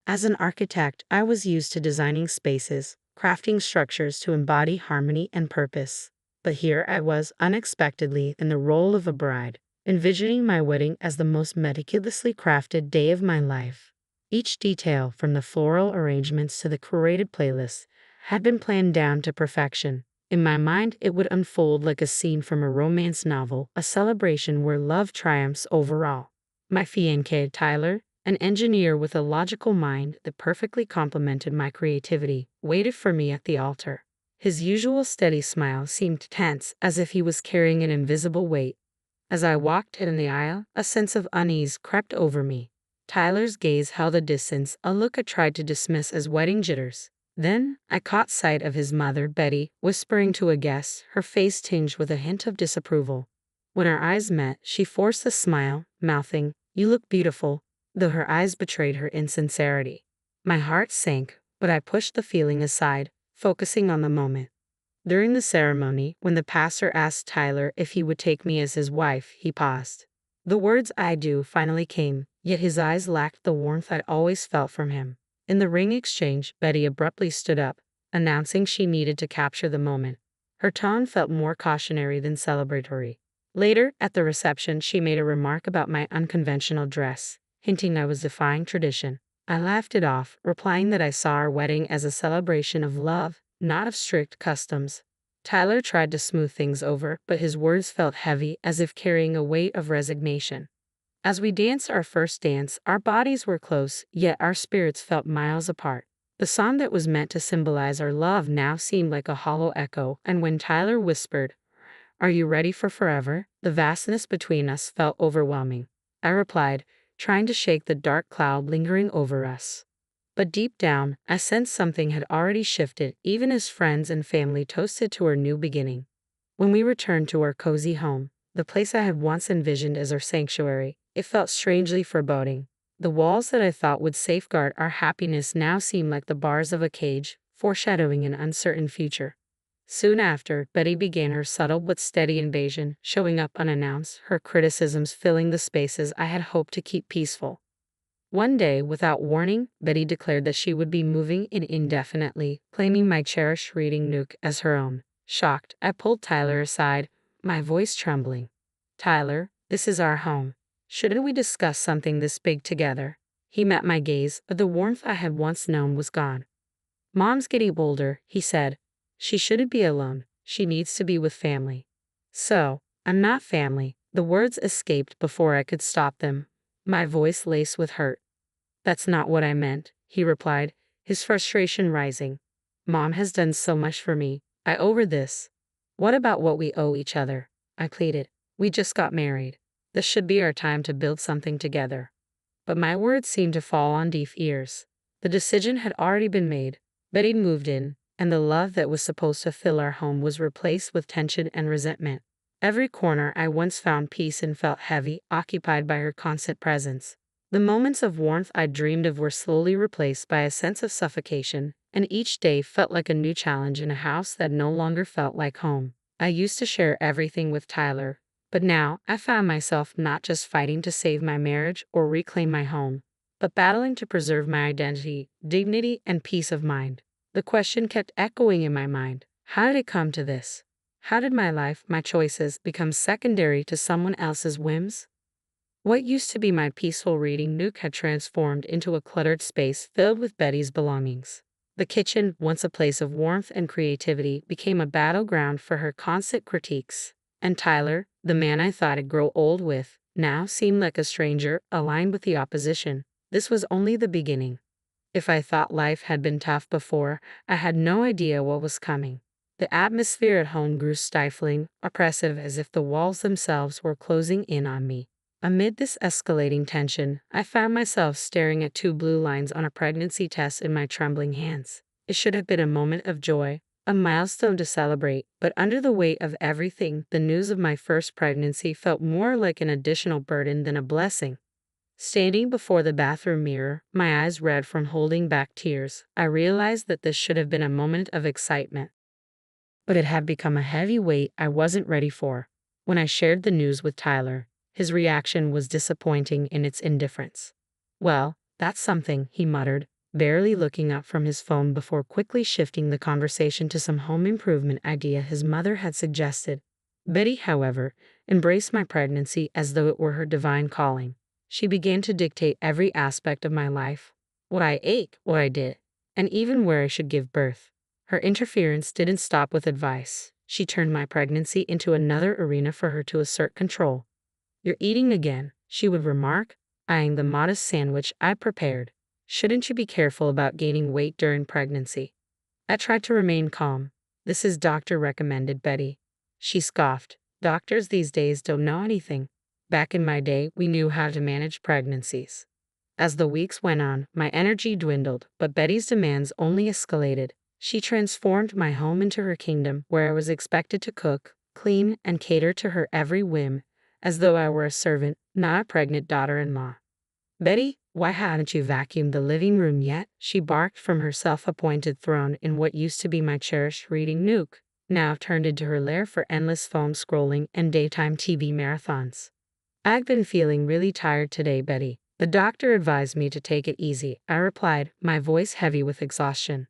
As an architect, I was used to designing spaces, crafting structures to embody harmony and purpose. But here I was, unexpectedly, in the role of a bride, envisioning my wedding as the most meticulously crafted day of my life. Each detail, from the floral arrangements to the curated playlists, had been planned down to perfection. In my mind, it would unfold like a scene from a romance novel, a celebration where love triumphs over all. My fiancé, Tyler, an engineer with a logical mind that perfectly complemented my creativity, waited for me at the altar. His usual steady smile seemed tense, as if he was carrying an invisible weight. As I walked in the aisle, a sense of unease crept over me. Tyler's gaze held a distance, a look I tried to dismiss as wedding jitters. Then, I caught sight of his mother, Betty, whispering to a guest, her face tinged with a hint of disapproval. When our eyes met, she forced a smile, mouthing, "You look beautiful," though her eyes betrayed her insincerity. My heart sank, but I pushed the feeling aside, focusing on the moment. During the ceremony, when the pastor asked Tyler if he would take me as his wife, he paused. The words "I do" finally came, yet his eyes lacked the warmth I'd always felt from him. In the ring exchange, Betty abruptly stood up, announcing she needed to capture the moment. Her tone felt more cautionary than celebratory. Later, at the reception, she made a remark about my unconventional dress, hinting I was defying tradition. I laughed it off, replying that I saw our wedding as a celebration of love, not of strict customs. Tyler tried to smooth things over, but his words felt heavy, as if carrying a weight of resignation. As we danced our first dance, our bodies were close, yet our spirits felt miles apart. The song that was meant to symbolize our love now seemed like a hollow echo, and when Tyler whispered, "Are you ready for forever?" the vastness between us felt overwhelming. I replied, trying to shake the dark cloud lingering over us. But deep down, I sensed something had already shifted, even as friends and family toasted to our new beginning. When we returned to our cozy home, the place I had once envisioned as our sanctuary, it felt strangely foreboding. The walls that I thought would safeguard our happiness now seemed like the bars of a cage, foreshadowing an uncertain future. Soon after, Betty began her subtle but steady invasion, showing up unannounced, her criticisms filling the spaces I had hoped to keep peaceful. One day, without warning, Betty declared that she would be moving in indefinitely, claiming my cherished reading nook as her own. Shocked, I pulled Tyler aside, my voice trembling. "Tyler, this is our home. Shouldn't we discuss something this big together?" He met my gaze, but the warmth I had once known was gone. "Mom's getting older," he said. "She shouldn't be alone. She needs to be with family." "So, I'm not family." The words escaped before I could stop them, my voice laced with hurt. "That's not what I meant," he replied, his frustration rising. "Mom has done so much for me. I owe her this." "What about what we owe each other?" I pleaded. "We just got married. This should be our time to build something together." But my words seemed to fall on deaf ears. The decision had already been made. Betty moved in, and the love that was supposed to fill our home was replaced with tension and resentment. Every corner I once found peace in felt heavy, occupied by her constant presence. The moments of warmth I dreamed of were slowly replaced by a sense of suffocation, and each day felt like a new challenge in a house that no longer felt like home. I used to share everything with Tyler, but now I found myself not just fighting to save my marriage or reclaim my home, but battling to preserve my identity, dignity, and peace of mind. The question kept echoing in my mind. How did it come to this? How did my life, my choices, become secondary to someone else's whims? What used to be my peaceful reading nook had transformed into a cluttered space filled with Betty's belongings. The kitchen, once a place of warmth and creativity, became a battleground for her constant critiques. And Tyler, the man I thought I'd grow old with, now seemed like a stranger, aligned with the opposition. This was only the beginning. If I thought life had been tough before, I had no idea what was coming. The atmosphere at home grew stifling, oppressive, as if the walls themselves were closing in on me. Amid this escalating tension, I found myself staring at 2 blue lines on a pregnancy test in my trembling hands. It should have been a moment of joy, a milestone to celebrate, but under the weight of everything, the news of my first pregnancy felt more like an additional burden than a blessing. Standing before the bathroom mirror, my eyes red from holding back tears, I realized that this should have been a moment of excitement. But it had become a heavy weight I wasn't ready for. When I shared the news with Tyler, his reaction was disappointing in its indifference. "Well, that's something," he muttered, barely looking up from his phone before quickly shifting the conversation to some home improvement idea his mother had suggested. Betty, however, embraced my pregnancy as though it were her divine calling. She began to dictate every aspect of my life, what I ate, what I did, and even where I should give birth. Her interference didn't stop with advice. She turned my pregnancy into another arena for her to assert control. "You're eating again," she would remark, eyeing the modest sandwich I prepared. "Shouldn't you be careful about gaining weight during pregnancy?" I tried to remain calm. "This is doctor recommended, Betty." She scoffed. "Doctors these days don't know anything. Back in my day, we knew how to manage pregnancies." As the weeks went on, my energy dwindled, but Betty's demands only escalated. She transformed my home into her kingdom, where I was expected to cook, clean, and cater to her every whim, as though I were a servant, not a pregnant daughter-in-law. "Betty, why haven't you vacuumed the living room yet?" she barked from her self-appointed throne in what used to be my cherished reading nook, now turned into her lair for endless phone scrolling and daytime TV marathons. "I've been feeling really tired today, Betty. The doctor advised me to take it easy," I replied, my voice heavy with exhaustion.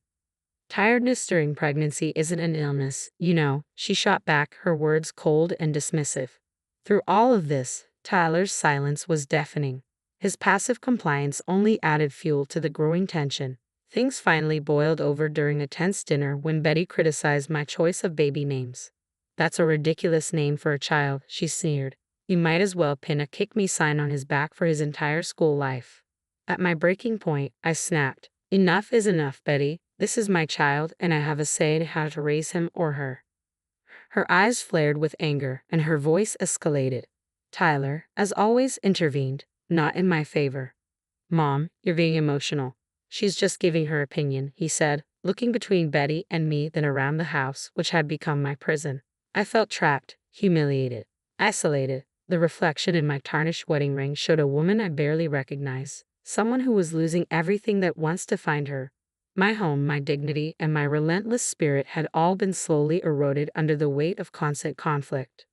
"Tiredness during pregnancy isn't an illness, you know," she shot back, her words cold and dismissive. Through all of this, Tyler's silence was deafening. His passive compliance only added fuel to the growing tension. Things finally boiled over during a tense dinner when Betty criticized my choice of baby names. "That's a ridiculous name for a child," she sneered. "You might as well pin a kick me sign on his back for his entire school life." At my breaking point, I snapped. "Enough is enough, Betty. This is my child, and I have a say in how to raise him or her." Her eyes flared with anger, and her voice escalated. Tyler, as always, intervened, not in my favor. "Mom, you're being emotional. She's just giving her opinion," he said, looking between Betty and me, then around the house, which had become my prison. I felt trapped, humiliated, isolated. The reflection in my tarnished wedding ring showed a woman I barely recognized, someone who was losing everything that once defined her. My home, my dignity, and my relentless spirit had all been slowly eroded under the weight of constant conflict.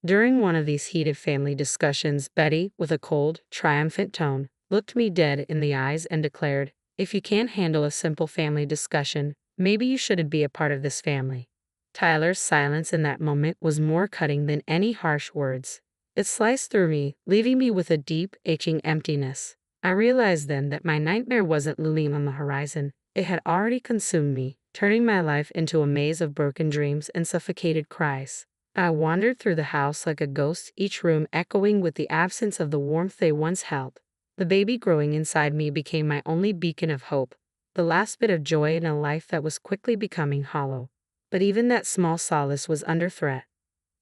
During one of these heated family discussions, Betty, with a cold, triumphant tone, looked me dead in the eyes and declared, "If you can't handle a simple family discussion, maybe you shouldn't be a part of this family." Tyler's silence in that moment was more cutting than any harsh words. It sliced through me, leaving me with a deep, aching emptiness. I realized then that my nightmare wasn't looming on the horizon. It had already consumed me, turning my life into a maze of broken dreams and suffocated cries. I wandered through the house like a ghost, each room echoing with the absence of the warmth they once held. The baby growing inside me became my only beacon of hope, the last bit of joy in a life that was quickly becoming hollow. But even that small solace was under threat.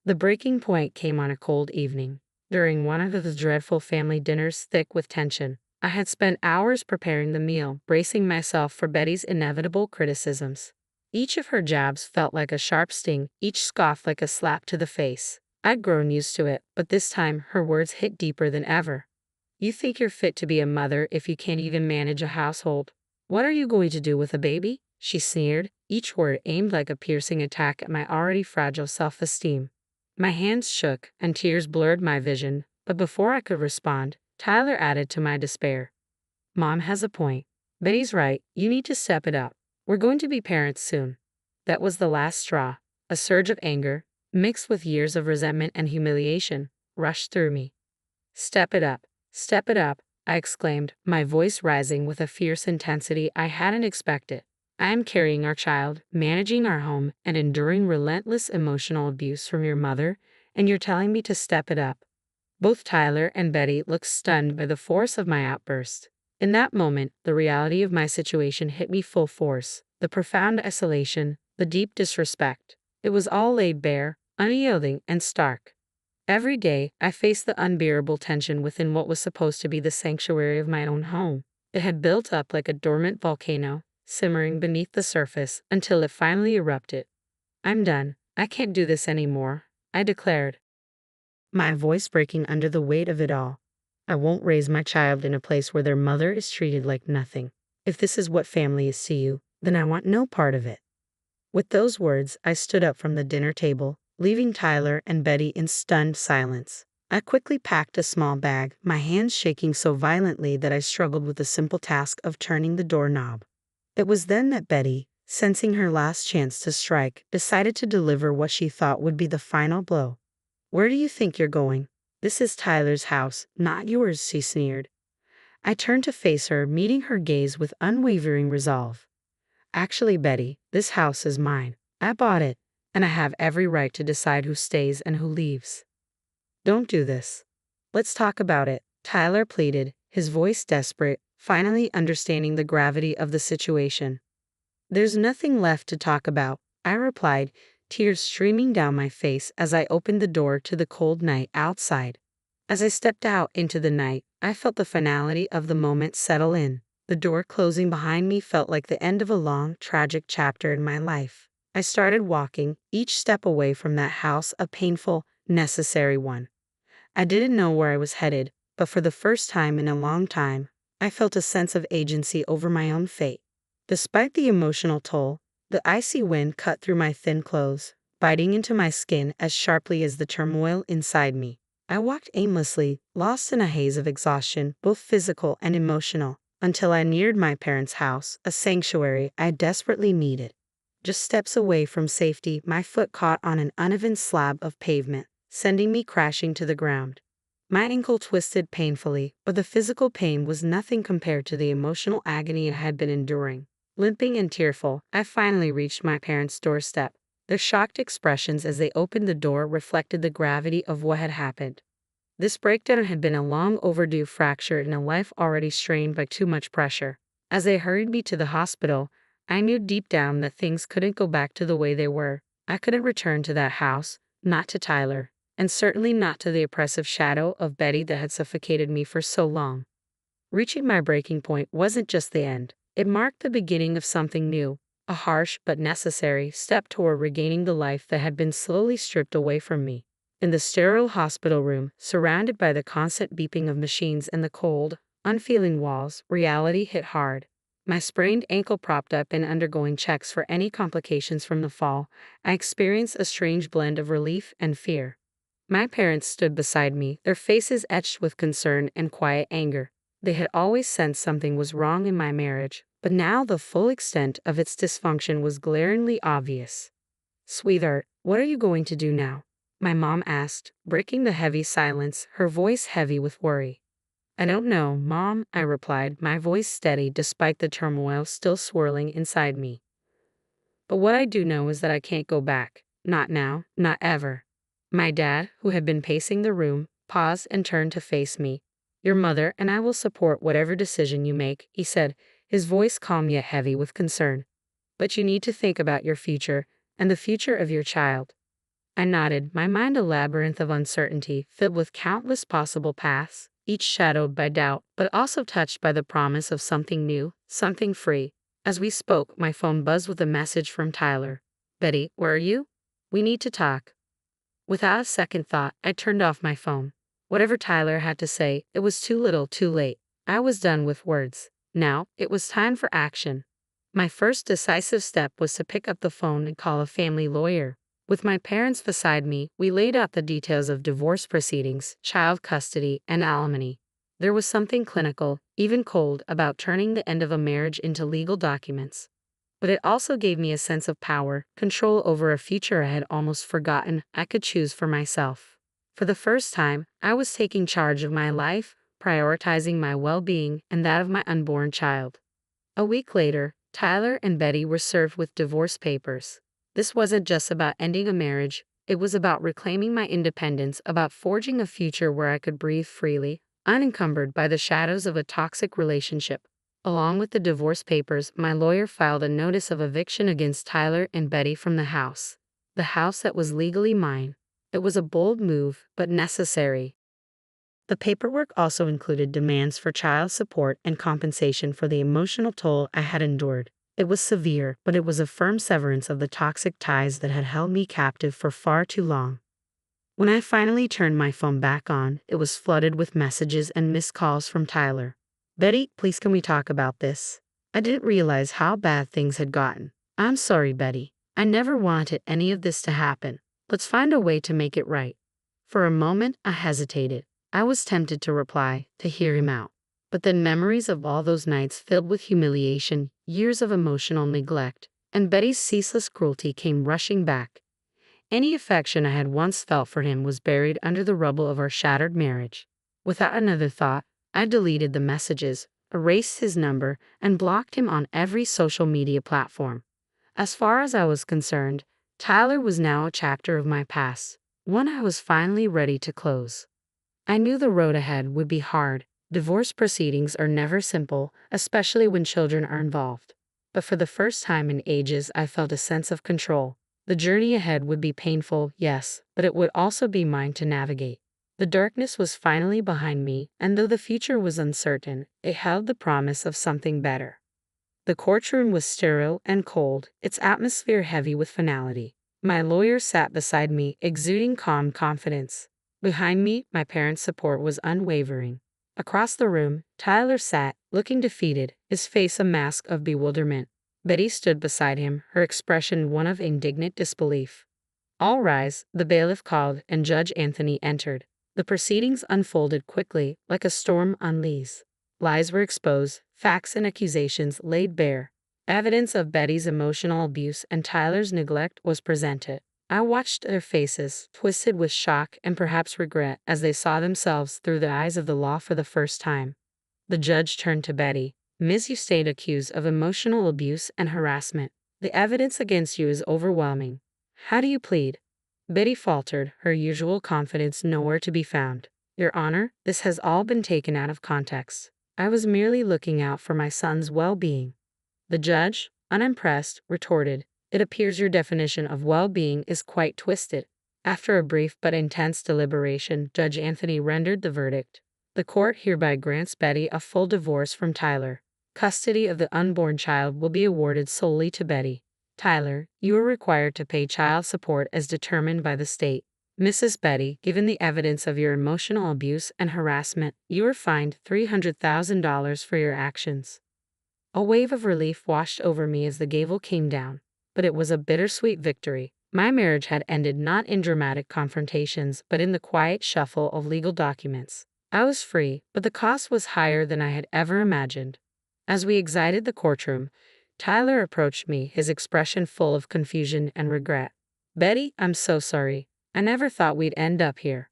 The breaking point came on a cold evening. During one of those dreadful family dinners thick with tension, I had spent hours preparing the meal, bracing myself for Betty's inevitable criticisms. Each of her jabs felt like a sharp sting, each scoff like a slap to the face. I'd grown used to it, but this time her words hit deeper than ever. "You think you're fit to be a mother if you can't even manage a household? What are you going to do with a baby?" she sneered, each word aimed like a piercing attack at my already fragile self-esteem. My hands shook, and tears blurred my vision, but before I could respond, Tyler added to my despair. "Mom has a point. Betty's right, you need to step it up. We're going to be parents soon." That was the last straw. A surge of anger, mixed with years of resentment and humiliation, rushed through me. "Step it up. Step it up," I exclaimed, my voice rising with a fierce intensity I hadn't expected. "I am carrying our child, managing our home, and enduring relentless emotional abuse from your mother, and you're telling me to step it up." Both Tyler and Betty looked stunned by the force of my outburst. In that moment, the reality of my situation hit me full force. The profound isolation, the deep disrespect. It was all laid bare, unyielding, and stark. Every day, I faced the unbearable tension within what was supposed to be the sanctuary of my own home. It had built up like a dormant volcano, simmering beneath the surface until it finally erupted. "I'm done. I can't do this anymore," I declared, my voice breaking under the weight of it all. "I won't raise my child in a place where their mother is treated like nothing. If this is what family is to you, then I want no part of it." With those words, I stood up from the dinner table, leaving Tyler and Betty in stunned silence. I quickly packed a small bag, my hands shaking so violently that I struggled with the simple task of turning the doorknob. It was then that Betty, sensing her last chance to strike, decided to deliver what she thought would be the final blow. "Where do you think you're going? This is Tyler's house, not yours," she sneered. I turned to face her, meeting her gaze with unwavering resolve. "Actually, Betty, this house is mine. I bought it, and I have every right to decide who stays and who leaves." "Don't do this. Let's talk about it," Tyler pleaded, his voice desperate, finally understanding the gravity of the situation. "There's nothing left to talk about," I replied, tears streaming down my face as I opened the door to the cold night outside. As I stepped out into the night, I felt the finality of the moment settle in. The door closing behind me felt like the end of a long, tragic chapter in my life. I started walking, each step away from that house a painful, necessary one. I didn't know where I was headed, but for the first time in a long time, I felt a sense of agency over my own fate. Despite the emotional toll, the icy wind cut through my thin clothes, biting into my skin as sharply as the turmoil inside me. I walked aimlessly, lost in a haze of exhaustion, both physical and emotional, until I neared my parents' house, a sanctuary I desperately needed. Just steps away from safety, my foot caught on an uneven slab of pavement, sending me crashing to the ground. My ankle twisted painfully, but the physical pain was nothing compared to the emotional agony I had been enduring. Limping and tearful, I finally reached my parents' doorstep. Their shocked expressions as they opened the door reflected the gravity of what had happened. This breakdown had been a long overdue fracture in a life already strained by too much pressure. As they hurried me to the hospital, I knew deep down that things couldn't go back to the way they were. I couldn't return to that house, not to Tyler, and certainly not to the oppressive shadow of Betty that had suffocated me for so long. Reaching my breaking point wasn't just the end. It marked the beginning of something new, a harsh but necessary step toward regaining the life that had been slowly stripped away from me. In the sterile hospital room, surrounded by the constant beeping of machines and the cold, unfeeling walls, reality hit hard. My sprained ankle propped up and undergoing checks for any complications from the fall, I experienced a strange blend of relief and fear. My parents stood beside me, their faces etched with concern and quiet anger. They had always sensed something was wrong in my marriage, but now the full extent of its dysfunction was glaringly obvious. "Sweetheart, what are you going to do now?" my mom asked, breaking the heavy silence, her voice heavy with worry. "I don't know, Mom," I replied, my voice steady despite the turmoil still swirling inside me. "But what I do know is that I can't go back. Not now, not ever." My dad, who had been pacing the room, paused and turned to face me. "Your mother and I will support whatever decision you make," he said, his voice calm yet heavy with concern. "But you need to think about your future, and the future of your child." I nodded, my mind a labyrinth of uncertainty, filled with countless possible paths, each shadowed by doubt, but also touched by the promise of something new, something free. As we spoke, my phone buzzed with a message from Tyler. "Betty, where are you? We need to talk." Without a second thought, I turned off my phone. Whatever Tyler had to say, it was too little, too late. I was done with words. Now, it was time for action. My first decisive step was to pick up the phone and call a family lawyer. With my parents beside me, we laid out the details of divorce proceedings, child custody, and alimony. There was something clinical, even cold, about turning the end of a marriage into legal documents. But it also gave me a sense of power, control over a future I had almost forgotten I could choose for myself. For the first time, I was taking charge of my life, prioritizing my well-being and that of my unborn child. A week later, Tyler and Betty were served with divorce papers. This wasn't just about ending a marriage, it was about reclaiming my independence, about forging a future where I could breathe freely, unencumbered by the shadows of a toxic relationship. Along with the divorce papers, my lawyer filed a notice of eviction against Tyler and Betty from the house that was legally mine. It was a bold move, but necessary. The paperwork also included demands for child support and compensation for the emotional toll I had endured. It was severe, but it was a firm severance of the toxic ties that had held me captive for far too long. When I finally turned my phone back on, it was flooded with messages and missed calls from Tyler. "Betty, please can we talk about this? I didn't realize how bad things had gotten. I'm sorry, Betty. I never wanted any of this to happen. Let's find a way to make it right." For a moment, I hesitated. I was tempted to reply, to hear him out. But then memories of all those nights filled with humiliation, years of emotional neglect, and Betty's ceaseless cruelty came rushing back. Any affection I had once felt for him was buried under the rubble of our shattered marriage. Without another thought, I deleted the messages, erased his number, and blocked him on every social media platform. As far as I was concerned, Tyler was now a chapter of my past, one I was finally ready to close. I knew the road ahead would be hard. Divorce proceedings are never simple, especially when children are involved. But for the first time in ages, I felt a sense of control. The journey ahead would be painful, yes, but it would also be mine to navigate. The darkness was finally behind me, and though the future was uncertain, it held the promise of something better. The courtroom was sterile and cold, its atmosphere heavy with finality. My lawyer sat beside me, exuding calm confidence. Behind me, my parents' support was unwavering. Across the room, Tyler sat, looking defeated, his face a mask of bewilderment. Betty stood beside him, her expression one of indignant disbelief. "All rise," the bailiff called, and Judge Anthony entered. The proceedings unfolded quickly, like a storm on leaves. Lies were exposed, facts and accusations laid bare. Evidence of Betty's emotional abuse and Tyler's neglect was presented. I watched their faces, twisted with shock and perhaps regret, as they saw themselves through the eyes of the law for the first time. The judge turned to Betty. "Miss, you stayed accused of emotional abuse and harassment. The evidence against you is overwhelming. How do you plead?" Betty faltered, her usual confidence nowhere to be found. "Your Honor, this has all been taken out of context. I was merely looking out for my son's well-being." The judge, unimpressed, retorted, "It appears your definition of well-being is quite twisted." After a brief but intense deliberation, Judge Anthony rendered the verdict. "The court hereby grants Betty a full divorce from Tyler. Custody of the unborn child will be awarded solely to Betty. Tyler, you are required to pay child support as determined by the state. Mrs. Betty, given the evidence of your emotional abuse and harassment, you are fined $300,000 for your actions." A wave of relief washed over me as the gavel came down, but it was a bittersweet victory. My marriage had ended not in dramatic confrontations, but in the quiet shuffle of legal documents. I was free, but the cost was higher than I had ever imagined. As we exited the courtroom, Tyler approached me, his expression full of confusion and regret. "Betty, I'm so sorry. I never thought we'd end up here."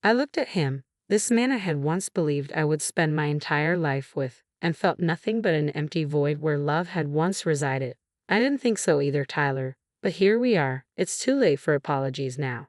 I looked at him, this man I had once believed I would spend my entire life with, and felt nothing but an empty void where love had once resided. "I didn't think so either, Tyler. But here we are. It's too late for apologies now."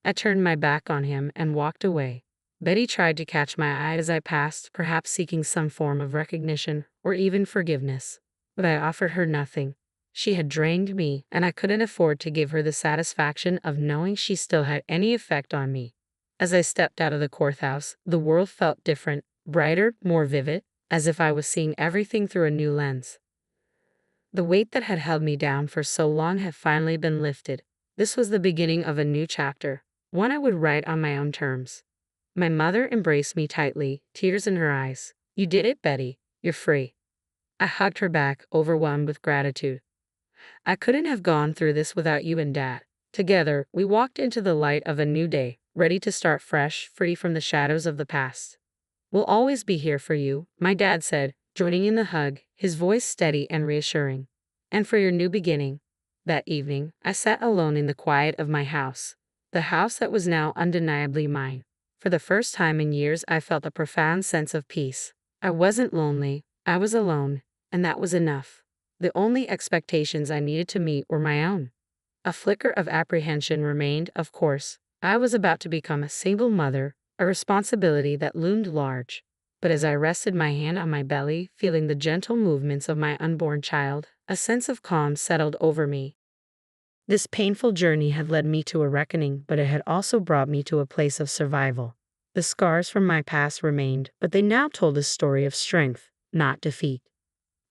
I turned my back on him and walked away. Betty tried to catch my eye as I passed, perhaps seeking some form of recognition or even forgiveness. But I offered her nothing. She had drained me, and I couldn't afford to give her the satisfaction of knowing she still had any effect on me. As I stepped out of the courthouse, the world felt different, brighter, more vivid, as if I was seeing everything through a new lens. The weight that had held me down for so long had finally been lifted. This was the beginning of a new chapter, one I would write on my own terms. My mother embraced me tightly, tears in her eyes. "You did it, Betty. You're free." I hugged her back, overwhelmed with gratitude. "I couldn't have gone through this without you and Dad." Together, we walked into the light of a new day, ready to start fresh, free from the shadows of the past. "We'll always be here for you," my dad said, joining in the hug, his voice steady and reassuring. "And for your new beginning." That evening, I sat alone in the quiet of my house, the house that was now undeniably mine. For the first time in years, I felt a profound sense of peace. I wasn't lonely, I was alone, and that was enough. The only expectations I needed to meet were my own. A flicker of apprehension remained, of course. I was about to become a single mother, a responsibility that loomed large. But as I rested my hand on my belly, feeling the gentle movements of my unborn child, a sense of calm settled over me. This painful journey had led me to a reckoning, but it had also brought me to a place of survival. The scars from my past remained, but they now told a story of strength, not defeat.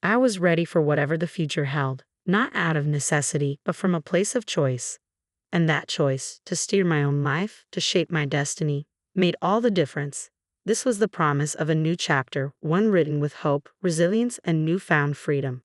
I was ready for whatever the future held, not out of necessity, but from a place of choice. And that choice, to steer my own life, to shape my destiny, made all the difference. This was the promise of a new chapter, one written with hope, resilience, and newfound freedom.